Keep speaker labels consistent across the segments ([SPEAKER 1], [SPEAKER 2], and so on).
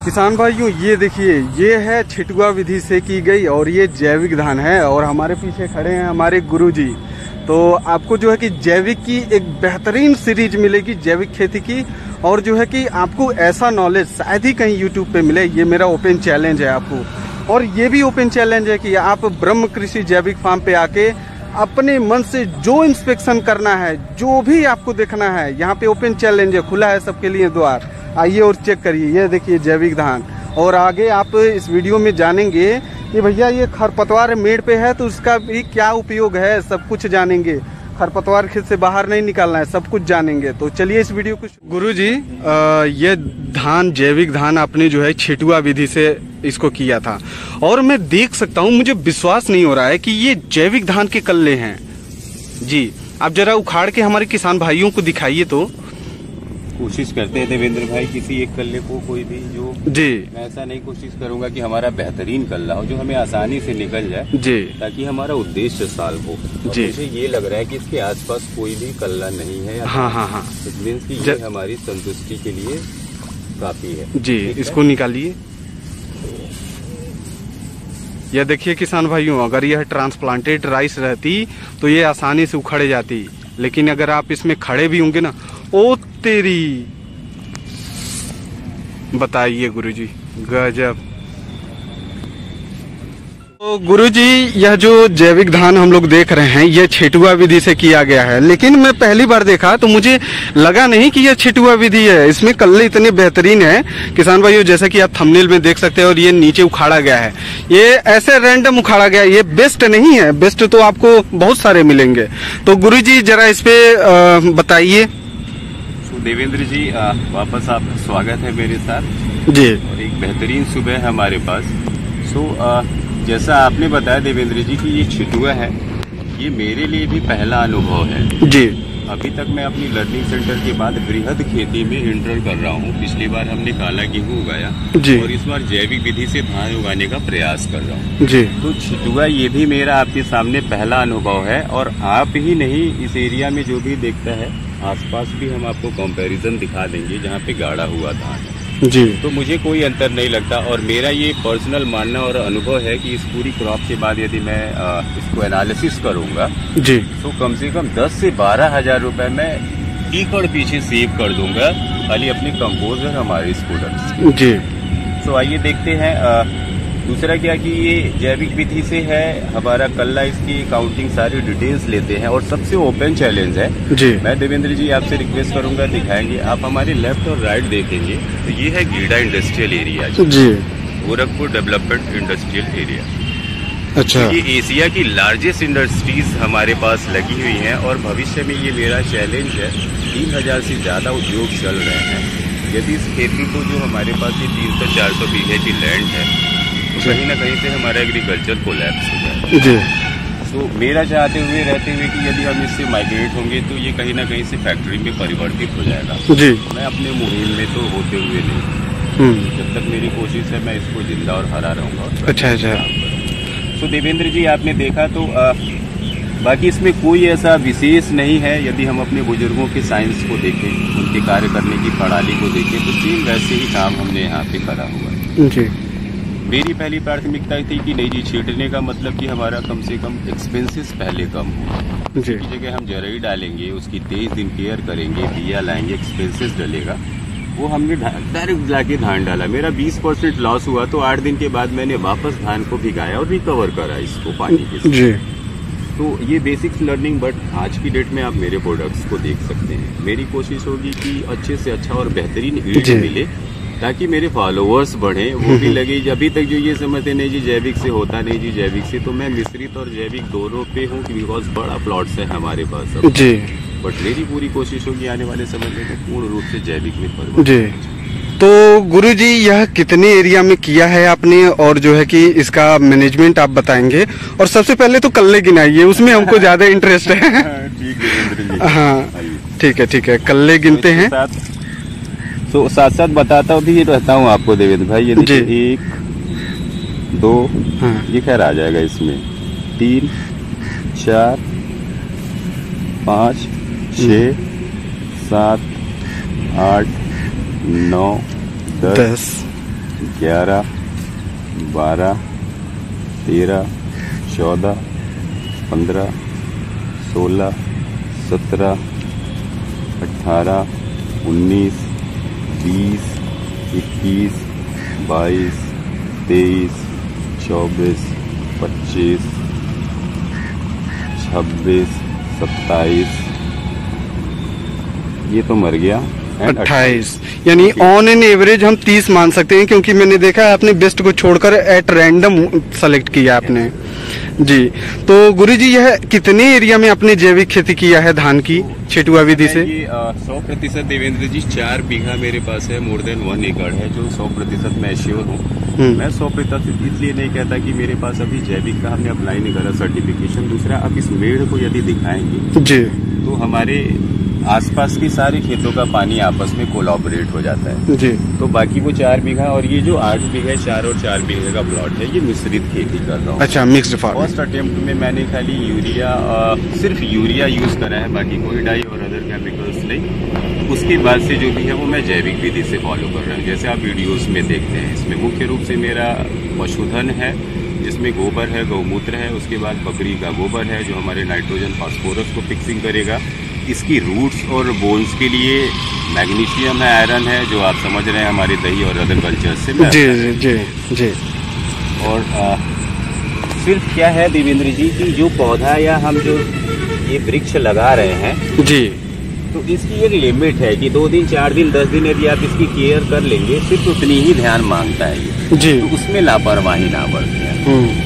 [SPEAKER 1] किसान भाइयों, ये देखिए, ये है छिटुआ विधि से की गई और ये जैविक धान है। और हमारे पीछे खड़े हैं हमारे गुरुजी। तो आपको जो है कि जैविक की एक बेहतरीन सीरीज मिलेगी जैविक खेती की। और जो है कि आपको ऐसा नॉलेज शायद ही कहीं यूट्यूब पे मिले। ये मेरा ओपन चैलेंज है आपको। और ये भी ओपन चैलेंज है कि आप ब्रह्म कृषि जैविक फार्म पे आके अपने मन से जो इंस्पेक्शन करना है, जो भी आपको देखना है, यहाँ पे ओपन चैलेंज है, खुला है सबके लिए द्वार। आइए और चेक करिए। ये देखिए जैविक धान। और आगे आप इस वीडियो में जानेंगे कि भैया ये खरपतवार मेड़ पे है तो उसका भी क्या उपयोग है, सब कुछ जानेंगे। खरपतवार खेत से बाहर नहीं निकालना है, सब कुछ जानेंगे। तो चलिए इस वीडियो को। गुरुजी, ये धान जैविक धान आपने जो है छिटुआ विधि से इसको किया था और मैं देख सकता हूँ, मुझे विश्वास नहीं हो रहा है कि ये जैविक धान के कल्ले हैं। जी, आप जरा उखाड़ के हमारे किसान भाइयों को दिखाइए। तो
[SPEAKER 2] कोशिश करते हैं देवेंद्र भाई, किसी एक कल्ले को कोई भी जो
[SPEAKER 1] जी,
[SPEAKER 2] मैं ऐसा नहीं कोशिश करूंगा कि हमारा बेहतरीन कल्ला हो जो हमें आसानी से निकल जाए
[SPEAKER 1] जी,
[SPEAKER 2] ताकि हमारा उद्देश्य साल हो।
[SPEAKER 1] जी,
[SPEAKER 2] मुझे ये लग रहा है कि इसके आसपास कोई भी कल्ला नहीं है।
[SPEAKER 1] हाँ हाँ हाँ,
[SPEAKER 2] इट मीन्स कि ये हमारी संतुष्टि के लिए काफी है।
[SPEAKER 1] जी, इसको निकालिए। यह देखिए किसान भाइयों, अगर यह ट्रांसप्लांटेड राइस रहती तो ये आसानी से उखड़ जाती, लेकिन अगर आप इसमें खड़े भी होंगे ना, ओ तेरी, बताइए गुरुजी, गजब। तो गुरुजी, यह जो जैविक धान हम लोग देख रहे हैं ये छिटुआ विधि से किया गया है, लेकिन मैं पहली बार देखा तो मुझे लगा नहीं कि यह छिटुआ विधि है। इसमें कल्ले इतने बेहतरीन है किसान भाइयों, जैसा कि आप थंबनेल में देख सकते हैं। और ये नीचे उखाड़ा गया है, ये ऐसे रैंडम उखाड़ा गया है, ये बेस्ट नहीं है। बेस्ट तो आपको बहुत सारे मिलेंगे। तो गुरुजी जरा इस पे बताइए।
[SPEAKER 2] देवेंद्र जी, वापस आपका स्वागत है मेरे साथ
[SPEAKER 1] जी।
[SPEAKER 2] और एक बेहतरीन सुबह है हमारे पास। जैसा आपने बताया देवेंद्र जी कि ये छिटुआ है, ये मेरे लिए भी पहला अनुभव है
[SPEAKER 1] जी।
[SPEAKER 2] अभी तक मैं अपनी लर्निंग सेंटर के बाद बृहद खेती में इंटर कर रहा हूँ। पिछली बार हमने काला गेहूँ उगाया
[SPEAKER 1] जी,
[SPEAKER 2] और इस बार जैविक विधि से धान उगाने का प्रयास कर रहा हूँ
[SPEAKER 1] जी।
[SPEAKER 2] तो छिटुआ ये भी मेरा आपके सामने पहला अनुभव है। और आप ही नहीं, इस एरिया में जो भी देखता है आसपास भी हम आपको कंपैरिजन दिखा देंगे जहाँ पे गाड़ा हुआ धान है।
[SPEAKER 1] जी।
[SPEAKER 2] तो मुझे कोई अंतर नहीं लगता। और मेरा ये पर्सनल मानना और अनुभव है कि इस पूरी क्रॉप के बाद यदि मैं इसको एनालिसिस करूंगा
[SPEAKER 1] जी,
[SPEAKER 2] तो कम से कम 10 से 12 हजार रुपए मैं एकड़ पीछे सेव कर दूंगा, खाली अपने कंपोज और हमारे इस प्रोडक्ट्स।
[SPEAKER 1] जी।
[SPEAKER 2] तो आइए देखते हैं। दूसरा क्या कि ये जैविक विधि से है हमारा कल्ला, इसकी काउंटिंग सारी डिटेल्स लेते हैं और सबसे ओपन चैलेंज है।
[SPEAKER 1] जी।
[SPEAKER 2] मैं देवेंद्र जी आपसे रिक्वेस्ट करूंगा, दिखाएंगे आप हमारे लेफ्ट और राइट देखेंगे तो ये है गीडा इंडस्ट्रियल एरिया
[SPEAKER 1] जी,
[SPEAKER 2] गोरखपुर डेवलपमेंट इंडस्ट्रियल एरिया।
[SPEAKER 1] अच्छा।
[SPEAKER 2] ये एशिया की लार्जेस्ट इंडस्ट्रीज हमारे पास लगी हुई हैं और भविष्य में ये मेरा चैलेंज है। 3000 से ज्यादा उद्योग चल रहे हैं। यदि इस खेती को जो हमारे पास ये 300-400 बीघे की लैंड है तो कहीं ना कहीं से हमारा एग्रीकल्चर कोलैप्स हो जाए।
[SPEAKER 1] जी।
[SPEAKER 2] तो मेरा चाहते हुए रहते हुए कि यदि हम इससे माइग्रेट होंगे तो ये कहीं ना कहीं से फैक्ट्री में परिवर्तित हो जाएगा।
[SPEAKER 1] जी।
[SPEAKER 2] मैं अपने मुहिम में तो होते हुए नहीं, जब तक मेरी कोशिश है मैं इसको जिंदा और हरा रहूंगा।
[SPEAKER 1] अच्छा अच्छा।
[SPEAKER 2] तो देवेंद्र जी आपने देखा तो बाकी इसमें कोई ऐसा विशेष नहीं है। यदि हम अपने बुजुर्गों के साइंस को देखें, उनके कार्य करने की प्रणाली को देखें तो सेम वैसे ही काम हमने यहाँ पे करा हुआ है।
[SPEAKER 1] जी।
[SPEAKER 2] मेरी पहली प्राथमिकता थी कि नहीं जी, छींटने का मतलब कि हमारा कम से कम एक्सपेंसेस पहले कम हो।
[SPEAKER 1] जी।
[SPEAKER 2] की जगह हम जरई डालेंगे, उसकी 23 दिन केयर करेंगे, बिया लाएंगे, एक्सपेंसेस डलेगा। वो हमने डायरेक्ट जाके धान डाला। मेरा 20% लॉस हुआ तो 8 दिन के बाद मैंने वापस धान को भिगाया और रिकवर करा इसको पानी के साथ।
[SPEAKER 1] जी।
[SPEAKER 2] तो ये बेसिक्स लर्निंग, बट आज की डेट में आप मेरे प्रोडक्ट्स को देख सकते हैं। मेरी कोशिश होगी कि अच्छे से अच्छा और बेहतरीन ईल्ड मिले ताकि मेरे फॉलोअर्स बढ़े, वो भी लगे। अभी तक जो ये समझते नहीं जी जैविक से होता नहीं जी जैविक से, तो मैं मिश्रित और जैविक दोनों पे हूँ बिकॉज बड़ा प्लॉट्स है हमारे पास अब।
[SPEAKER 1] जी।
[SPEAKER 2] बट मेरी पूरी कोशिश होगी आने वाले समय में पूर्ण रूप से जैविक में परिवर्तन।
[SPEAKER 1] जी। तो गुरुजी, यह कितने एरिया में किया है आपने और जो है कि इसका मैनेजमेंट आप बताएंगे। और सबसे पहले तो कल्ले गिनाइए, उसमें हमको ज्यादा इंटरेस्ट है।
[SPEAKER 2] ठीक है।
[SPEAKER 1] हाँ ठीक है, ठीक है, कल्ले गिनते हैं।
[SPEAKER 2] तो साथ साथ बताता भी रहता हूँ आपको देवेंद्र भाई। ये देखिए 1 2, ये खैर आ जाएगा इसमें, 3 4 5 6 7 8 9 10 11, 12, 13, 14, 15, 16, 17, 18, 19, 20, 21, 22, 23, 24, 25, 26, 27, ये तो मर गया,
[SPEAKER 1] 28, यानी ऑन एन एवरेज हम 30 मान सकते हैं, क्योंकि मैंने देखा है आपने बेस्ट को छोड़कर एट रैंडम सेलेक्ट किया आपने जी। तो गुरुजी यह कितने एरिया में आपने जैविक खेती किया है धान की छिटुआ विधि से?
[SPEAKER 2] 100% देवेंद्र जी 4 बीघा मेरे पास है, मोर देन 1 एकड़ है, जो 100% मैं श्योर हूँ। मैं 100% इसलिए नहीं कहता कि मेरे पास अभी जैविक का हमने अप्लाई नहीं करा सर्टिफिकेशन। दूसरा, आप इस मेड़ को यदि दिखाएंगे
[SPEAKER 1] जी
[SPEAKER 2] तो हमारे आसपास के सारे खेतों का पानी आपस में कोलैबोरेट हो जाता है
[SPEAKER 1] जी।
[SPEAKER 2] तो बाकी वो 4 बीघा और ये जो 8 बीघा 4 और 4 बीघे का प्लॉट है, ये मिश्रित खेती कर रहा हूँ।
[SPEAKER 1] अच्छा, मिक्स्ड फार्म।
[SPEAKER 2] फर्स्ट अटेम्प्ट में मैंने खाली यूरिया, सिर्फ यूरिया यूज करा है, बाकी कोई डाई और अदर केमिकल्स नहीं। उसके बाद से जो भी है वो मैं जैविक विधि से फॉलो कर रहा हूँ, जैसे आप वीडियोस में देखते हैं। इसमें मुख्य रूप से मेरा पशुधन है, जिसमें गोबर है, गौमूत्र है, उसके बाद बकरी का गोबर है जो हमारे नाइट्रोजन फास्फोरस को फिक्सिंग करेगा। इसकी रूट्स और बोन्स के लिए मैग्नीशियम है, आयरन है, जो आप समझ रहे हैं हमारे दही और अदर कल्चर से
[SPEAKER 1] जी जी जी जी।
[SPEAKER 2] और सिर्फ क्या है देवेंद्र जी कि जो पौधा या हम जो ये वृक्ष लगा रहे हैं
[SPEAKER 1] जी,
[SPEAKER 2] तो इसकी एक लिमिट है कि 2 दिन 4 दिन 10 दिन यदि आप इसकी केयर कर लेंगे, सिर्फ उतनी ही ध्यान मांगता है ये
[SPEAKER 1] जी।
[SPEAKER 2] तो उसमें लापरवाही ना बरतें।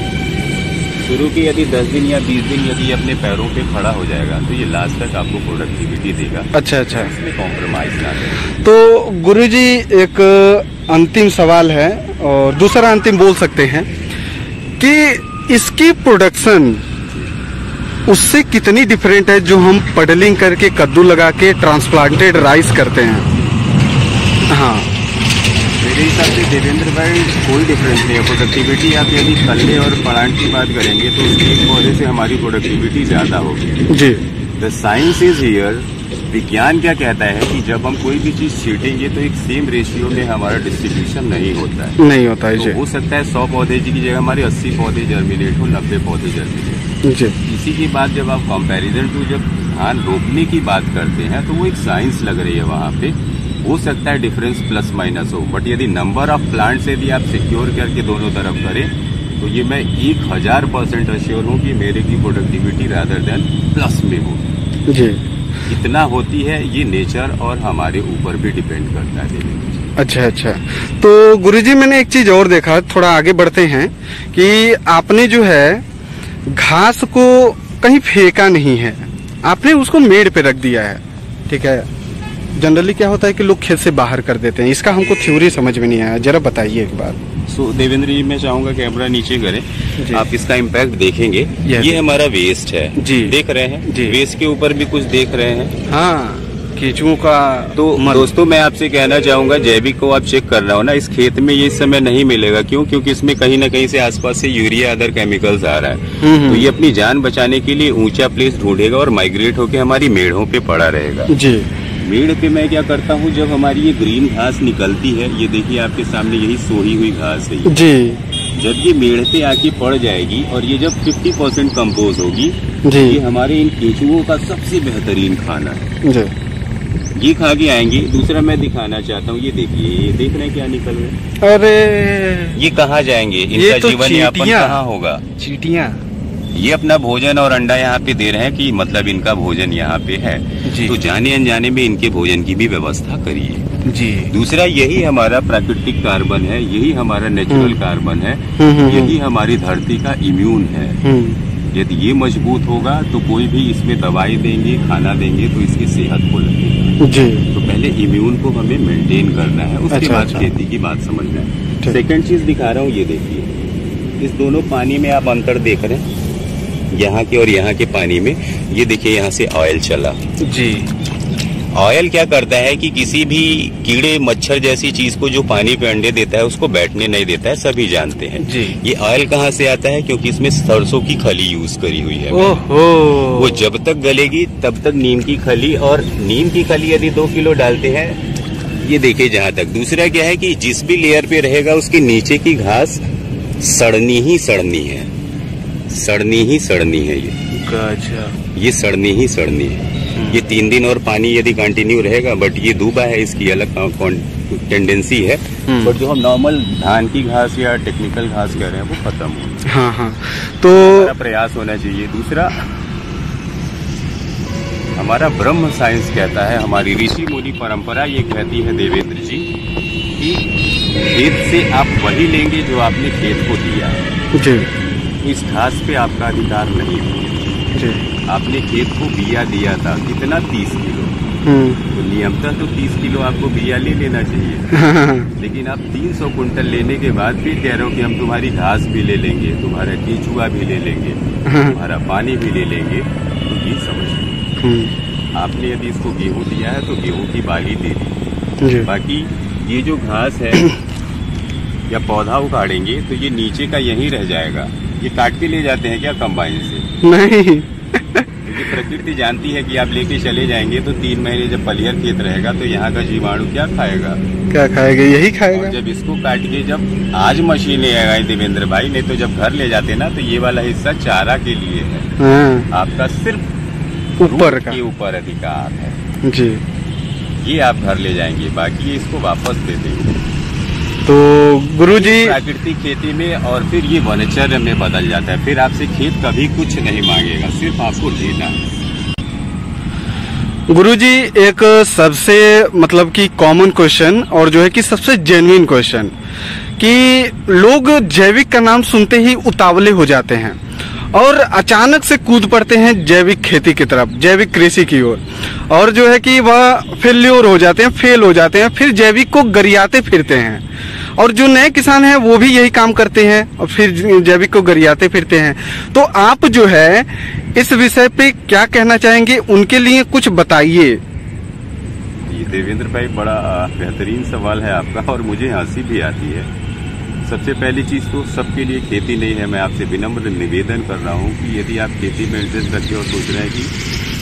[SPEAKER 2] शुरू के यदि 10 दिन या 20 दिन यदि अपने पैरों पे खड़ा हो जाएगा तो ये लास्ट तक आपको प्रोडक्टिविटी देगा।
[SPEAKER 1] अच्छा अच्छा,
[SPEAKER 2] इसमें कॉम्प्रोमाइज ना करें।
[SPEAKER 1] तो गुरुजी एक अंतिम सवाल है, और दूसरा अंतिम बोल सकते हैं कि इसकी प्रोडक्शन उससे कितनी डिफरेंट है जो हम पडलिंग करके कद्दू लगा के ट्रांसप्लांटेड राइस करते हैं? हाँ,
[SPEAKER 2] मेरे हिसाब से देवेंद्र भाई कोई डिफरेंस नहीं है। प्रोडक्टिविटी आप यदि कल्ले और प्लांट की बात करेंगे तो एक पौधे से हमारी प्रोडक्टिविटी ज्यादा होगी जी। The science is here. विज्ञान क्या कहता है कि जब हम कोई भी चीज छीटेंगे तो एक सेम रेशियो में हमारा डिस्ट्रीब्यूशन नहीं होता है।
[SPEAKER 1] नहीं होता है जी।
[SPEAKER 2] तो हो सकता है 100 पौधे की जगह हमारे 80 पौधे जर्मिनेट हो, 90 पौधे जर्मिनेट जी। इसी के बाद जब आप कंपैरिजन टू जब धान रोपने की बात करते हैं तो वो एक साइंस लग रही है वहाँ पे। हो सकता है डिफरेंस प्लस माइनस हो, बट यदि नंबर ऑफ प्लांट्स यदि आप सिक्योर करके दोनों तरफ करें तो ये मैं 1000% अश्योर हूँ कि मेरे की प्रोडक्टिविटी रादर देन प्लस में हो जी। कितना होती है ये नेचर और हमारे ऊपर भी डिपेंड करता है।
[SPEAKER 1] अच्छा अच्छा, तो गुरुजी मैंने एक चीज और देखा, थोड़ा आगे बढ़ते हैं, कि आपने जो है घास को कहीं फेंका नहीं है, आपने उसको मेड़ पे रख दिया है। ठीक है, जनरली क्या होता है कि लोग खेत से बाहर कर देते हैं, इसका हमको थ्योरी समझ में नहीं आया, जरा बताइए एक बार।
[SPEAKER 2] देवेंद्र जी मैं चाहूंगा कैमरा नीचे करें, आप इसका इम्पैक्ट देखेंगे। ये हमारा वेस्ट है जी, देख रहे हैं जी। वेस्ट के ऊपर भी कुछ देख रहे हैं, हाँ,
[SPEAKER 1] केचुओं का।
[SPEAKER 2] तो दोस्तों मैं आपसे कहना चाहूंगा, जैविक को आप चेक कर रहा हो ना, इस खेत में ये इस समय नहीं मिलेगा। क्यों? क्योंकि इसमें कहीं ना कहीं से आसपास से यूरिया अदर केमिकल्स आ रहा है। तो ये अपनी जान बचाने के लिए ऊंचा प्लेस ढूंढेगा और माइग्रेट होकर हमारी मेढ़ों पे पड़ा रहेगा जी। मेड़ पे मैं क्या करता हूँ, जब हमारी ये ग्रीन घास निकलती है, ये देखिए आपके सामने यही सोही हुई घास है जी। जब ये मेड़ पे आके पड़ जाएगी और ये जब 50% कंपोज होगी जी, ये हमारे इन केचुओं का सबसे बेहतरीन खाना है जी। ये खा के आएंगे। दूसरा मैं दिखाना चाहता हूँ, ये देखिए, ये देख रहे हैं क्या निकल रहे हैं? अरे ये कहाँ जाएंगे? इनका तो जीवन यापन कहाँ होगा? चींटियाँ। ये अपना भोजन और अंडा यहाँ पे दे रहे हैं कि मतलब इनका भोजन यहाँ पे है जी। तो जाने अनजाने में इनके भोजन की भी व्यवस्था करिए जी। दूसरा, यही हमारा प्राकृतिक कार्बन है, यही हमारा नेचुरल कार्बन है, यही हमारी धरती का इम्यून है। यदि ये मजबूत होगा तो कोई भी इसमें दवाई देंगे, खाना देंगे तो इसकी सेहत को लगेगा जी। तो पहले इम्यून को हमें मेंटेन करना है, उसके बाद खेती की बात समझना है। सेकंड चीज दिखा रहा हूँ, ये देखिए, इस दोनों पानी में आप अंतर देख रहे हैं, यहाँ के और यहाँ के पानी में। ये देखिए यहाँ से ऑयल चला जी। ऑयल क्या करता है कि किसी भी कीड़े मच्छर जैसी चीज को जो पानी पे अंडे देता है उसको बैठने नहीं देता है, सभी जानते हैं जी। ये ऑयल कहाँ से आता है? क्योंकि इसमें सरसों की खली यूज करी हुई है। ओहो। वो जब तक गलेगी तब तक नीम की खली, और नीम की खली यदि 2 किलो डालते हैं, ये देखिए जहाँ तक। दूसरा क्या है कि जिस भी लेयर पे रहेगा उसके नीचे की घास सड़नी ही सड़नी है, सड़नी ही सड़नी है। ये सड़नी ही सड़नी है। ये 3 दिन और पानी यदि कंटिन्यू रहेगा, बट ये दूबा है, इसकी अलग टेंडेंसी है। बट जो हम नॉर्मल धान की घास या टेक्निकल घास कह रहे हैं वो खत्म हो।
[SPEAKER 1] हाँ हाँ, तो
[SPEAKER 2] हमारा प्रयास होना चाहिए। दूसरा, हमारा ब्रह्म साइंस कहता है, हमारी ऋषि मुनि परंपरा ये कहती है देवेंद्र जी कि खेत से आप वही लेंगे जो आपने खेत को दिया
[SPEAKER 1] जी।
[SPEAKER 2] इस घास पे आपका अधिकार नहीं है
[SPEAKER 1] जी।
[SPEAKER 2] आपने खेत को बिया दिया था कितना, 30 किलो। तो नियमतः तो 30 किलो आपको बिया ले लेना चाहिए। लेकिन आप 300 कुंटल लेने के बाद फिर कह रहे हो कि हम तुम्हारी घास भी ले लेंगे, तुम्हारा केचुआ भी ले लेंगे, तुम्हारा पानी भी ले लेंगे। तो ये समझ, आपने यदि इसको गेहूं दिया है तो गेहूं की बाली दे दी। बाकी ये जो घास है या पौधा उखाड़ेंगे तो ये नीचे का यहीं रह जाएगा। ये काट के ले जाते हैं क्या कंबाइन से? नहीं। क्योंकि प्रकृति जानती है कि आप लेके चले जाएंगे तो 3 महीने जब पलियर खेत रहेगा तो यहाँ का जीवाणु क्या खाएगा? क्या खाएगा? यही खाएगा। और जब इसको काट के जब आज मशीनें आए देवेंद्र भाई, नहीं तो जब घर ले जाते ना तो ये वाला हिस्सा चारा के लिए है। आपका सिर्फ ऊपर के ऊपर अधिकार है जी। ये आप घर ले जाएंगे, बाकी ये इसको वापस दे देंगे। तो गुरुजी, प्राकृतिक खेती में और फिर ये वनचर्य में बदल जाता है। फिर आपसे खेत कभी कुछ नहीं मांगेगा, सिर्फ आपको लेना है।
[SPEAKER 1] गुरुजी, एक सबसे मतलब कि कॉमन क्वेश्चन और जो है कि सबसे जेन्युइन क्वेश्चन कि लोग जैविक का नाम सुनते ही उतावले हो जाते हैं और अचानक से कूद पड़ते हैं जैविक खेती की तरफ, जैविक कृषि की ओर, और जो है कि वह फेल हो जाते हैं, फिर जैविक को गरियाते फिरते हैं। और जो नए किसान हैं वो भी यही काम करते हैं और फिर जैविक को गरियाते फिरते हैं। तो आप जो है इस विषय पे क्या कहना चाहेंगे, उनके लिए कुछ बताइए।
[SPEAKER 2] ये देवेंद्र भाई बड़ा बेहतरीन सवाल है आपका और मुझे हंसी भी आती है। सबसे पहली चीज तो सबके लिए खेती नहीं है। मैं आपसे विनम्र निवेदन कर रहा हूँ कि यदि आप खेती में इंटरेस्ट रखते और सोच रहे हैं कि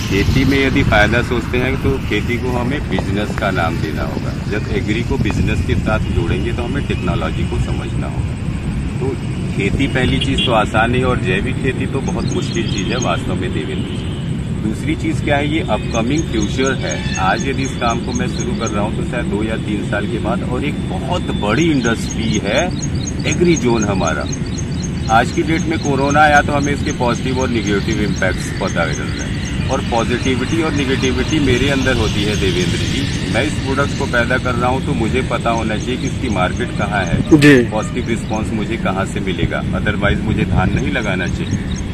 [SPEAKER 2] खेती में यदि फायदा सोचते हैं तो खेती को हमें बिजनेस का नाम देना होगा। जब एग्री को बिजनेस के साथ जोड़ेंगे तो हमें टेक्नोलॉजी को समझना होगा। तो खेती पहली चीज तो आसान है और जैविक खेती तो बहुत मुश्किल चीज है वास्तव में देवेंद्र जी। दूसरी चीज क्या है, ये अपकमिंग फ्यूचर है। आज यदि इस काम को मैं शुरू कर रहा हूँ तो शायद 2 या 3 साल के बाद, और एक बहुत बड़ी इंडस्ट्री है एग्री जोन हमारा। आज की डेट में कोरोना आया तो हमें इसके पॉजिटिव और निगेटिव इम्पैक्ट्स पता चल रहे हैं, और पॉजिटिविटी और निगेटिविटी मेरे अंदर होती है देवेंद्र जी। मैं इस प्रोडक्ट को पैदा कर रहा हूँ तो मुझे पता होना चाहिए कि इसकी मार्केट कहाँ है, पॉजिटिव रिस्पांस मुझे कहाँ से मिलेगा। अदरवाइज मुझे धान नहीं लगाना चाहिए।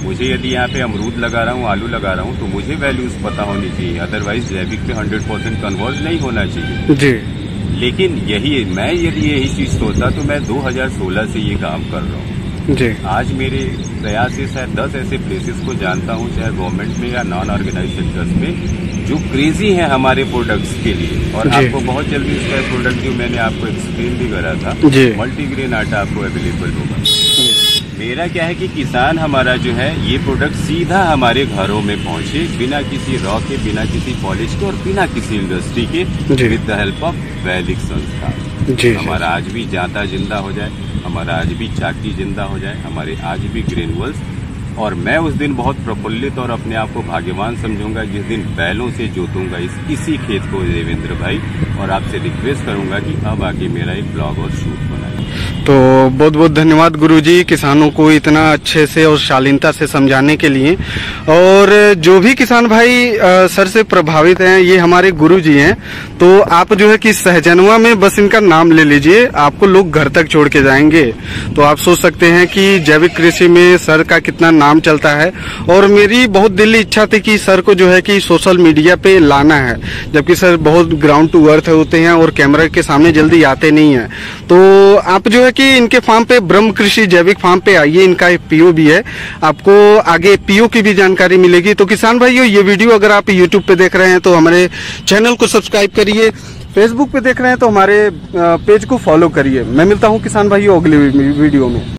[SPEAKER 2] मुझे यदि यहाँ पे अमरूद लगा रहा हूँ, आलू लगा रहा हूँ तो मुझे वैल्यूज पता होनी चाहिए। अदरवाइज जैविक पे 100% कन्वर्ट नहीं होना चाहिए जी। लेकिन यही चीज सोचता तो मैं 2016 से ये काम कर रहा हूँ जी। आज मेरे प्रयास से शायद 10 ऐसे प्लेसेस को जानता हूँ, चाहे गवर्नमेंट में या नॉन ऑर्गेनाइज सेक्टर्स में, जो क्रेजी है हमारे प्रोडक्ट्स के लिए। और आपको बहुत जल्दी इसका प्रोडक्ट जो मैंने आपको एक्सप्लेन भी करा था, मल्टीग्रेन आटा आपको अवेलेबल होगा। मेरा क्या है कि किसान हमारा जो है ये प्रोडक्ट सीधा हमारे घरों में पहुंचे, बिना किसी रॉ के, बिना किसी पॉलिश के और बिना किसी इंडस्ट्री के, विद द हेल्प ऑफ वैदिक संस्था। हमारा आज भी जाता जिंदा हो जाए, हमारा आज भी चाकी जिंदा हो जाए, हमारे आज भी ग्रेनुअल्स। और मैं उस दिन बहुत प्रफुल्लित और अपने आप को भाग्यवान समझूंगा जिस दिन बैलों से जोतूंगा इसी खेत को देवेंद्र भाई, और आपसे रिक्वेस्ट करूंगा कि अब आके मेरा एक ब्लॉग और शूट बनाए।
[SPEAKER 1] तो बहुत बहुत धन्यवाद गुरुजी, किसानों को इतना अच्छे से और शालीनता से समझाने के लिए। और जो भी किसान भाई सर से प्रभावित हैं, ये हमारे गुरुजी हैं। तो आप जो है कि सहजनवा में बस इनका नाम ले लीजिए, आपको लोग घर तक छोड़ के जाएंगे। तो आप सोच सकते हैं कि जैविक कृषि में सर का कितना नाम चलता है। और मेरी बहुत दिली इच्छा थी कि सर को जो है कि सोशल मीडिया पे लाना है, जबकि सर बहुत ग्राउंड टू अर्थ होते हैं और कैमरा के सामने जल्दी आते नहीं है। तो आप जो है कि इनके फार्म पे, ब्रह्म कृषि जैविक फार्म पे आइए। इनका एक पीओ भी है, आपको आगे पीओ की भी जानकारी मिलेगी। तो किसान भाइयों, ये वीडियो अगर आप यूट्यूब पे देख रहे हैं तो हमारे चैनल को सब्सक्राइब करिए, फेसबुक पे देख रहे हैं तो हमारे पेज को फॉलो करिए। मैं मिलता हूँ किसान भाइयों अगली वीडियो में।